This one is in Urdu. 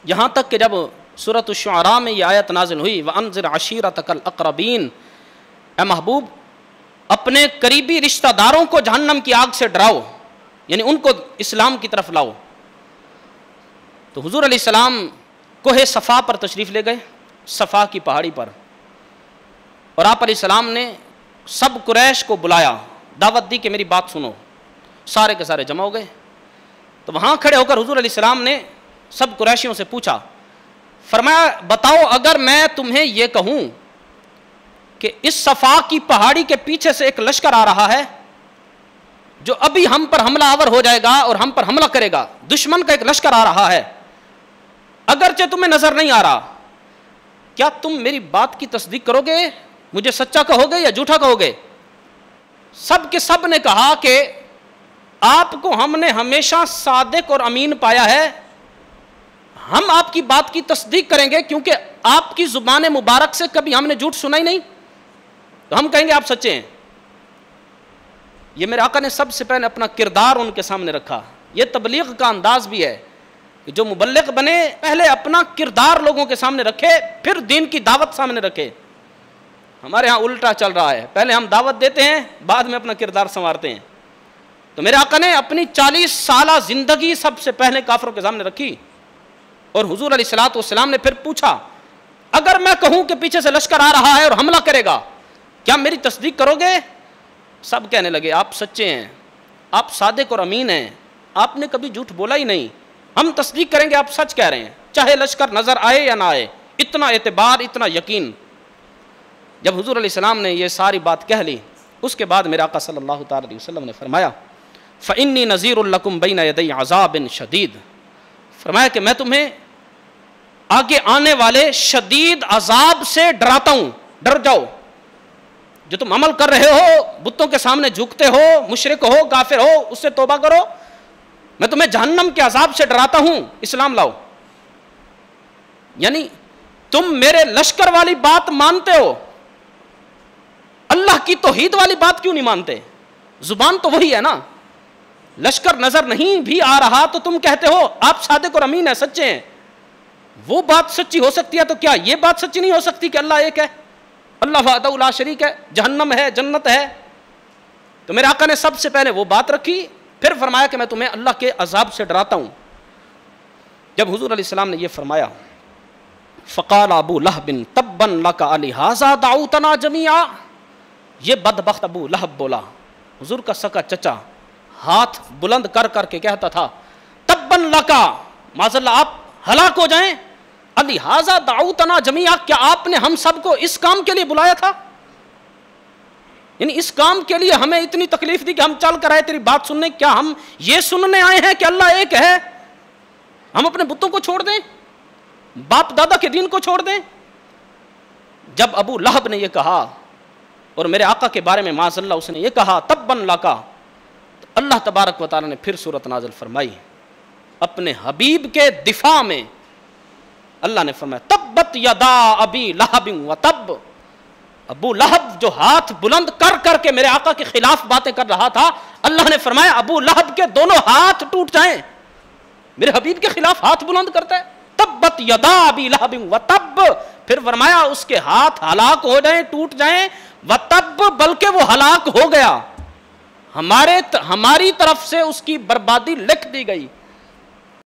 یہاں تک کہ جب سورۃ الشعراء میں یہ آیت نازل ہوئی وَأَنذِرْ عَشِيرَتَكَ الْأَقْرَبِينَ، اے محبوب اپنے قریبی رشتہ داروں کو جہنم کی آگ سے ڈراؤ، یعنی ان کو اسلام کی طرف لاؤ. تو حضور علیہ السلام کوہ صفا پر تشریف لے گئے، صفا کی پہاڑی پر، اور آپ علیہ السلام نے سب قریش کو بلایا، دعوت دی کہ میری بات سنو. سارے کے سارے جمع ہو گئے. تو وہاں کھڑے ہو کر حضور علیہ السلام نے سب قریشیوں سے پوچھا، فرمایا بتاؤ اگر میں تمہیں یہ کہوں کہ اس صفا کی پہاڑی کے پیچھے سے ایک لشکر آ رہا ہے جو ابھی ہم پر حملہ آور ہو جائے گا اور ہم پر حملہ کرے گا، دشمن کا ایک لشکر آ رہا ہے، اگرچہ تمہیں نظر نہیں آ رہا، کیا تم میری بات کی تصدیق کرو گے؟ مجھے سچا کہو گے یا جھوٹا کہو گے؟ سب کے سب نے کہا کہ آپ کو ہم نے ہمیشہ صادق اور امین پایا ہے، ہم آپ کی بات کی تصدیق کریں گے کیونکہ آپ کی زبان مبارک سے کبھی ہم نے جھوٹ سنا ہی نہیں، تو ہم کہیں گے آپ سچے ہیں. یہ میرے آقا نے سب سے پہلے اپنا کردار ان کے سامنے رکھا. یہ تبلیغ کا انداز بھی ہے کہ جو مبلغ بنے پہلے اپنا کردار لوگوں کے سامنے رکھے، پھر دین کی دعوت سامنے رکھے. ہمارے ہاں الٹا چل رہا ہے، پہلے ہم دعوت دیتے ہیں بعد میں اپنا کردار سنوارتے ہیں. تو میرے آقا نے اپنی 40 سالہ زندگی سب سے پہلے کافروں کے سامنے رکھی، اور حضور علیہ الصلوۃ والسلام نے پھر پوچھا اگر میں کہوں کہ پیچھے سے لشکر آ رہا ہے اور حملہ کرے گا کیا میری تصدیق کرو گے؟ سب کہنے لگے آپ سچے ہیں، آپ صادق اور امین ہیں، آپ نے کبھی جھوٹ بولا ہی نہیں، ہم تصدیق کریں گے آپ سچ کہہ رہے ہیں، چاہے لشکر نظر آئے یا نہ آئے. اتنا اعتبار، اتنا یقین. جب حضور علیہ السلام نے یہ ساری بات کہہ لی، اس کے بعد میرے آقا صلی اللہ تعالی علیہ وسلم نے فرمایا فَإِنِّي نَذِيرٌ لَكُمْ بَيْنَ يَدَيْ عَذَابٍ شَدِيدٍ، فرمایا کہ میں تمہیں آگے آنے والے شدید عذاب سے ڈراتا ہوں، ڈر جاؤ. جو تم عمل کر رہے ہو، بتوں کے سامنے جھکتے ہو، مشرک ہو، کافر ہو، اس سے توبہ کرو، میں تمہیں جہنم کے عذاب سے ڈراتا ہوں، اسلام لاؤ. یعنی تم میرے لشکر والی بات مانتے ہو، اللہ کی توحید والی بات کیوں نہیں مانتے؟ زبان تو وہی ہے نا. لشکر نظر نہیں بھی آ رہا تو تم کہتے ہو آپ صادق اور امین ہیں، سچے ہیں. وہ بات سچی ہو سکتی ہے تو کیا یہ بات سچی نہیں ہو سکتی کہ اللہ ایک ہے، اللہ وحدہ لا شریک ہے، جہنم ہے، جنت ہے؟ تو میرے آقا نے سب سے پہلے وہ بات رکھی، پھر فرمایا کہ میں تمہیں اللہ کے عذاب سے ڈراتا ہوں. جب حضور علیہ السلام نے یہ فرمایا فقال ابو لہب تبا لک لہذا دعوتنا جمیعا، یہ بدبخت ابو لہب بولا، حضور کا سکا چچا، ہاتھ بلند کر کر کے کہتا تھا تبا لک، معاذ اللہ آپ ہلاک ہو جائیں، لہذا دعوتنا جمیعا، کیا آپ نے ہم سب کو اس کام کے لیے بلایا تھا؟ یعنی اس کام کے لیے ہمیں اتنی تکلیف دی کہ ہم چل کر آئے تیری بات سننے، کیا ہم یہ سننے آئے ہیں کہ اللہ ایک ہے؟ ہم اپنے بتوں کو چھوڑ دیں، باپ دادا کے دین کو چھوڑ دیں؟ جب ابو لہب نے یہ کہا اور میرے آقا کے بارے میں معاذ اللہ اس نے یہ کہا تبا لک، تو اللہ تبارک و تعالی نے پھر سورۃ نازل فرمائی اپنے حبیب کے دفاع میں. اللہ نے فرمایا تبت یدا ابی لہب وتب، ابو لہب جو ہاتھ بلند کر کر کے میرے آقا کے خلاف باتیں کر رہا تھا، اللہ نے فرمایا ابو لہب کے دونوں ہاتھ ٹوٹ جائیں. میرے حبیب کے خلاف ہاتھ بلند کرتا ہے، تبت یدا ابی لہب وتب، پھر فرمایا اس کے ہاتھ ہلاک ہو جائیں، ٹوٹ جائیں، وتب بلکہ وہ ہلاک ہو گیا، ہماری طرف سے اس کی بربادی لکھ دی گئی.